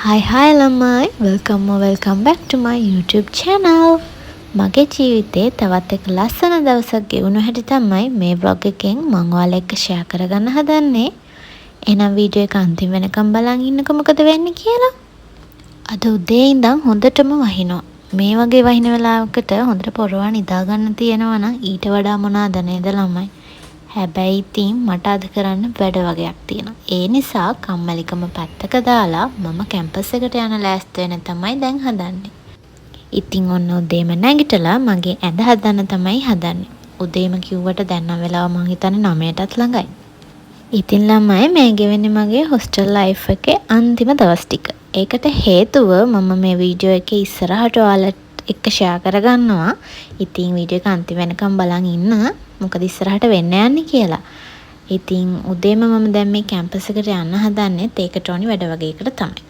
Hi ළමයි, welcome back to my YouTube channel. මගේ ජීවිතේ තවත් එක ලස්සන දවසක් ගෙවුණු හැටි තමයි මේ vlog එකෙන් මම ඔයාලා එක්ක share කරගන්න හදන්නේ. එහෙනම් වීඩියෝ එක අන්තිම වෙනකම් බලන් ඉන්නකො මොකද වෙන්නේ කියලා. අද උදේ ඉඳන් හොඳටම වහිනවා. මේ වගේ වහින වෙලාවකට හොඳට පොරවා නිදා ගන්න තියෙනවා නම් ඊට වඩා මොනවාද නේද ළමයි. හැබැයි ඉතින් මට අද කරන්න වැඩ වගේක් තියෙනවා. ඒ නිසා කම්මැලිකම පැත්තක දාලා මම කැම්පස් එකට යන ලෑස්ති වෙන තමයි දැන් හදන්නේ. ඉතින් ඔන්න උදේම නැගිටලා මගේ ඇඳ හදන්න තමයි හදන්නේ. උදේම කිව්වට දැන් නම් වෙලාව මං හිතන්නේ 9:00ටත් ළඟයි. ඉතින් ළමයි මේ ගෙවෙන්නේ මගේ හොස්ටල් ලයිෆ් එකේ අන්තිම දවස් ටික. ඒකට හේතුව මම මේ වීඩියෝ එකේ ඉස්සරහට ඔයාලට එක්ක ෂෙයා කරගන්නවා. ඉතින් වීඩියෝ එක අන්තිම වෙනකම් බලන් ඉන්න. මොකද ඉස්සරහට වෙන්න යන්නේ කියලා. ඉතින් උදේම මම දැන් මේ කැම්පස් එකට යන්න හදන්නේත් ඒකට ඕනි වැඩ වගේකට තමයි.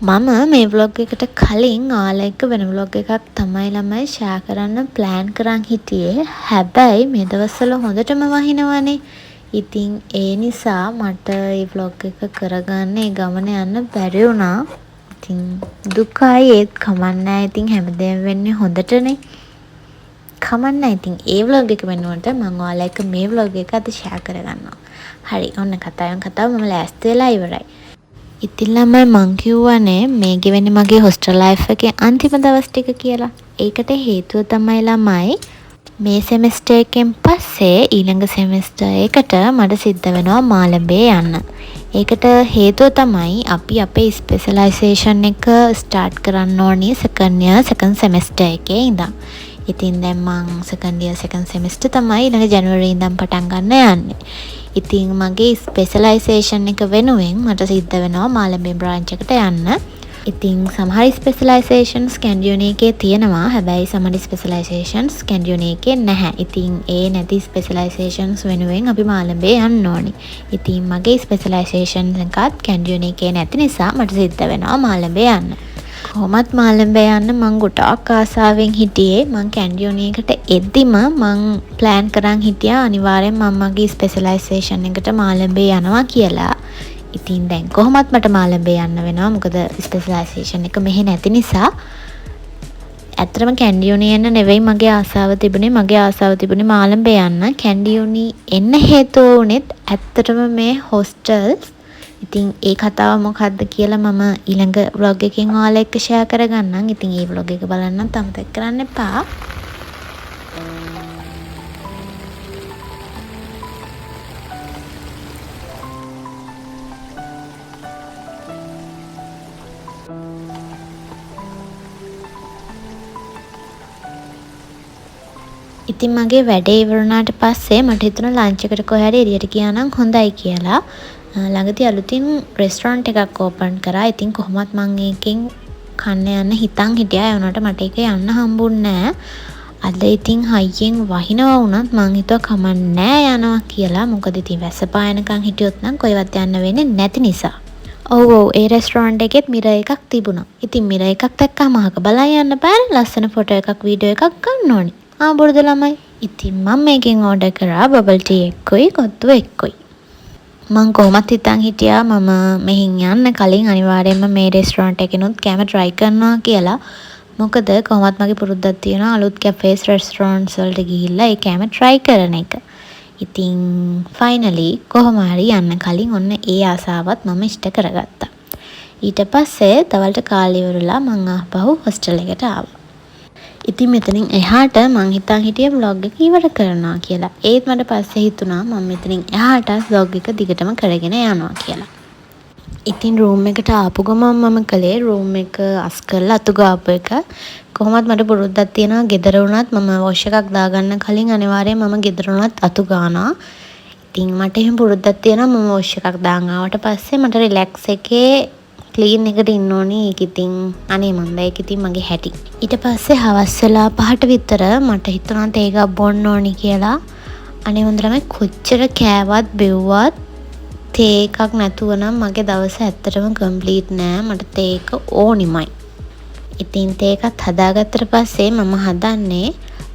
මම මේ vlog එකට කලින් ඔයාලා එක්ක වෙන vlog එකක් තමයි ළමයි share කරන්න plan කරන් හිටියේ. හැබැයි මේ දවස්වල හොඳටම වහිනවනේ. ඉතින් ඒ නිසා මට මේ vlog එක කරගන්න ඒ ගමන යන්න බැරි වුණා. ඉතින් දුකයි ඒත් කමන්නෑ. ඉතින් හැමදේම වෙන්නේ හොඳටනේ. කමන්නෑ. ඉතින් ඒ vlog එක වෙනුවට මම ඔයාලා එක්ක මේ vlog එක අද share කරගන්නවා. හරි. ඔන්න කතාව මම ලෑස්ති වෙලා ඉවරයි. ඉතින් ළමයි මං කිව්වනේ මේ ගෙවෙන්නේ මගේ හොස්ටල් ලයිෆ් එකේ අන්තිම දවස් ටික කියලා. ඒකට හේතුව තමයි ළමයි මේ සෙමෙස්ටර් එකෙන් පස්සේ ඊළඟ සෙමෙස්ටර් එකට මට සිද්ධ වෙනවා මාළඹේ යන්න. ඒකට හේතුව තමයි අපි අපේ ස්පෙෂලායිසේෂන් එක ස්ටාර්ට් කරන්න ඕනේ second semester එකේ ඉඳන්. ඉතින් දැන් මං second semester තමයි ඊළඟ ජනවාරි ඉඳන් පටන් ගන්න යන්නේ. ඉතින් මගේ ස්පෙෂලායිසේෂන් එක වෙනුවෙන් මට සිද්ධ වෙනවා මාළඹේ බ්‍රාන්ච් එකට යන්න. ඉතින් සමහර ස්පෙෂලායිසේෂන්ස් කැන්ඩියුනි එකේ තියෙනවා. හැබැයි සමහර ස්පෙෂලායිසේෂන්ස් කැන්ඩියුනි එකේ නැහැ. ඉතින් ඒ නැති ස්පෙෂලායිසේෂන්ස් වෙනුවෙන් අපි මාළඹේ යන්න ඕනි. ඉතින් මගේ ස්පෙෂලායිසේෂන් එකත් කැන්ඩියුනි එකේ නැති නිසා මට සිද්ධ වෙනවා මාළඹේ යන්න. කොහොමත් මාළඹේ යන්න මං ගොඩාක් ආසාවෙන් හිටියේ. මං කැන්ඩියුනි එකට එද්දිම මං ප්ලෑන් කරන් හිටියා අනිවාර්යෙන් මම මගේ ස්පෙෂලායිසේෂන් එකට මාළඹේ යනවා කියලා. ඉතින් දැන් කොහොමත් මට මාළඹේ යන්න වෙනවා. මොකද ස්පෙෂලායිසේෂන් එක මෙහෙ නැති නිසා. ඇත්තටම කැන්ඩියුනි එන්න නෙවෙයි මගේ ආසාව තිබුණේ. මගේ ආසාව තිබුණේ මාළඹේ යන්න. කැන්ඩියුනි එන්න හේතුව උනේත් ඇත්තටම මේ හොස්ටල්ස්. ඉතින් ඒ කතාව මොකක්ද කියලා මම ඊළඟ vlog එකකින් ඔයාලා එක්ක share කරගන්නම්. ඉතින් ඒ vlog එක බලන්නත් අමතක කරන්න එපා. ඉතින් මගේ වැඩේ ඉවර වුණාට පස්සේ මට හිතුණා ලන්ච් එකට කොහේ හරි එළියට ගියා නම් හොඳයි කියලා. ළඟදී අලුතින් රෙස්ටොරන්ට් එකක් ඕපන් කරා. ඉතින් කොහොමත් මම ඒකෙන් කන්න යන්න හිතන් හිටියා. ඒ වුණාට මට ඒක යන්න හම්බුන්නේ නැහැ. අද ඉතින් හයියෙන් වහිනවා වුණත් මං හිතුවා කමන්නේ යනවා කියලා. මොකද ඉතින් වැස්ස පායනකන් හිටියොත් නම් කොහෙවත් යන්න වෙන්නේ නැති නිසා. ඔව් ඒ රෙස්ටොරන්ට් එකෙත් මිරර් එකක් තිබුණා. ඉතින් මිරර් එකක් දැක්කම අහක බලන් යන්න බෑ. ලස්සන ෆොටෝ එකක් වීඩියෝ එකක් ගන්න ඕනේ. බොරුද ළමයි. ඉතින් මම මේකෙන් ඕඩර් කරා බබල් ටී එකකුයි කොත්තු එකකුයි. මං කොහොමත් හිතන් හිටියා මම මෙහින් යන්න කලින් අනිවාර්යයෙන්ම මේ රෙස්ටොරන්ට් එකේනොත් කැම try කරනවා කියලා. මොකද කොහොමත් මගේ පුරුද්දක් තියෙනවා අලුත් කැෆේස් රෙස්ටොරන්ට්ස් වලට ගිහිල්ලා ඒ කැම try කරන එක. ඉතින් finally කොහොම හරි යන්න කලින් ඔන්න ඒ ආසාවත් මම ඉෂ්ට කරගත්තා. ඊට පස්සේ තවලට කාලය ඉවරලා මං ආපහු හොස්ටල් එකට ආවා. ඉතින් මෙතනින් එහාට මං හිතන් හිටියේ vlog එක ඉවර කරනවා කියලා. ඒත් මට පස්සේ හිතුණා මම මෙතනින් එහාට vlog එක දිගටම කරගෙන යනවා කියලා. ඉතින් room එකට ආපු ගමන් මම කළේ room එක අස් කරලා අතු ගාපු එක. කොහොමත් මට පුරුද්දක් තියෙනවා ගෙදර වුණත් මම wash එකක් දාගන්න කලින් අනිවාර්යයෙන් මම ගෙදර වුණත් අතු ගානවා. ඉතින් මට එහෙම පුරුද්දක් තියෙනවා මම wash එකක් දාන් ආවට පස්සේ මට relax එකේ ක්ලීන් එකට ඉන්න ඕනේ. ඒක ඉතින් අනේ මන්ද ඒක ඉතින් මගේ හැටි. ඊට පස්සේ හවස් වෙලා 5ට විතර මට හිතුණා තේ එකක් බොන්න ඕනි කියලා. අනේ හොඳටම කොච්චර කෑවත් බෙව්වත් තේ එකක් නැතුව නම් මගේ දවස ඇත්තටම කම්ප්ලීට් නෑ. මට තේ එක ඕනිමයි. ඉතින් තේ එකත් හදාගත්තට පස්සේ මම හදන්නේ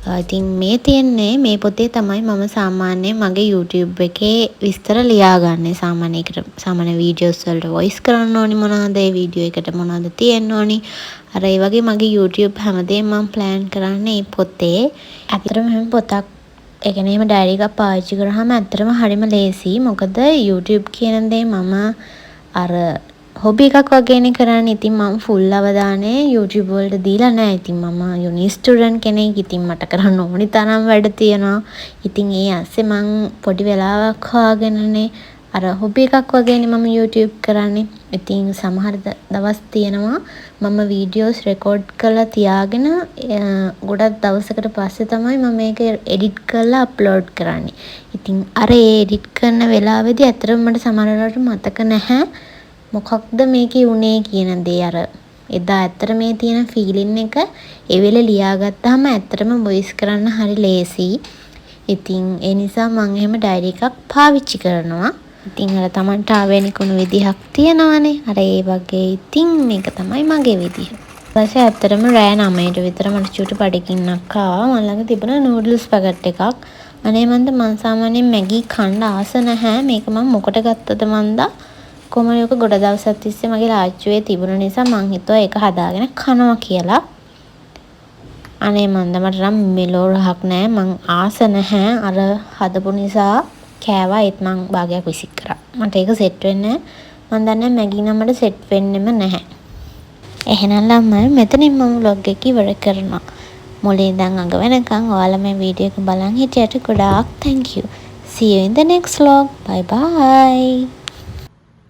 ඉතින් මේ තියෙන්නේ මේ පොතේ තමයි මම සාමාන්‍යයෙන් මගේ YouTube එකේ විස්තර ලියාගන්නේ. සාමාන්‍ය වීඩියෝස් වලට වොයිස් කරන්න ඕනි මොනවද, ඒ වීඩියෝ එකට මොනවද තියෙන්න ඕනි. අර ඒ වගේ මගේ YouTube හැමදේම මම ප්ලෑන් කරන්නේ මේ පොතේ. ඇත්තටම මේ පොතක් ඒ කියන්නේ එහෙම ඩයරි එකක් පාවිච්චි කරාම ඇත්තටම හරිම ලේසි. මොකද YouTube කියන දේ මම අර හොබි එකක් වගේනේ කරන්නේ. ඉතින් මම ෆුල් අවධානය YouTube වලට දීලා නැහැ. ඉතින් මම යුනි ස්ටුඩන්ට් කෙනෙක්. ඉතින් මට කරන්න ඕනි තරම් වැඩ තියෙනවා. ඉතින් ඒ ඇස්සේ මම පොඩි වෙලාවක් හොයාගෙනනේ අර හොබි එකක් වගේනේ මම YouTube කරන්නේ. ඉතින් සමහර දවස් තියෙනවා මම වීඩියෝස් රෙකෝඩ් කරලා තියාගෙන ගොඩක් දවසකට පස්සේ තමයි මම මේක එඩිට් කරලා අප්ලෝඩ් කරන්නේ. ඉතින් අර ඒ එඩිට් කරන වෙලාවේදී ඇත්තටම මට සමහර වෙලාවට මතක නැහැ මොකක්ද මේකේ උනේ කියන දේ. අර එදා ඇත්තට මේ තියෙන ෆීලින් එක ඒ වෙලේ ලියාගත්තාම ඇත්තටම වොයිස් කරන්න හරි ලේසි. ඉතින් ඒ නිසා මම එහෙම ඩයරි එකක් පාවිච්චි කරනවා. ඉතින් අර Tamanට ආවේනිකුණු විදිහක් තියෙනවානේ. අර ඒ වගේ ඉතින් මේක තමයි මගේ විදිහ. ඊපස්සේ ඇත්තටම රෑ 9ට විතර මට චූටි බඩගින්නක් ආවා. මම ළඟ තිබුණ නූඩල්ස් පැකට් එකක්. අනේ මම සාමාන්‍යයෙන් මැගි කන්න ආස නැහැ. මේක මම මොකට ගත්තද මන්දා කොහමද ගොඩ දවසක් තිස්සේ මගේ ලාච්චුවේ තිබුණ නිසා මං හිතුවා ඒක හදාගෙන කනවා කියලා. අනේ මන්ද මට නම් මෙලෝ රහක් නැහැ. මං ආස නැහැ. අර හදපු නිසා කෑවා. ඒත් මං භාගයක් විසික් කරා. මට ඒක සෙට් වෙන්නේ නැහැ. මං දන්නේ මැගි නම් මට සෙට් වෙන්නෙම නැහැ. එහෙනම් ළමයි මෙතනින් මම vlog එක ඉවර කරනවා. මුලින් ඉඳන් අග වෙනකන් ඔයාලා මේ වීඩියෝ එක බලන් හිටියට ගොඩාක් thank you. See you in the next vlog. Bye bye.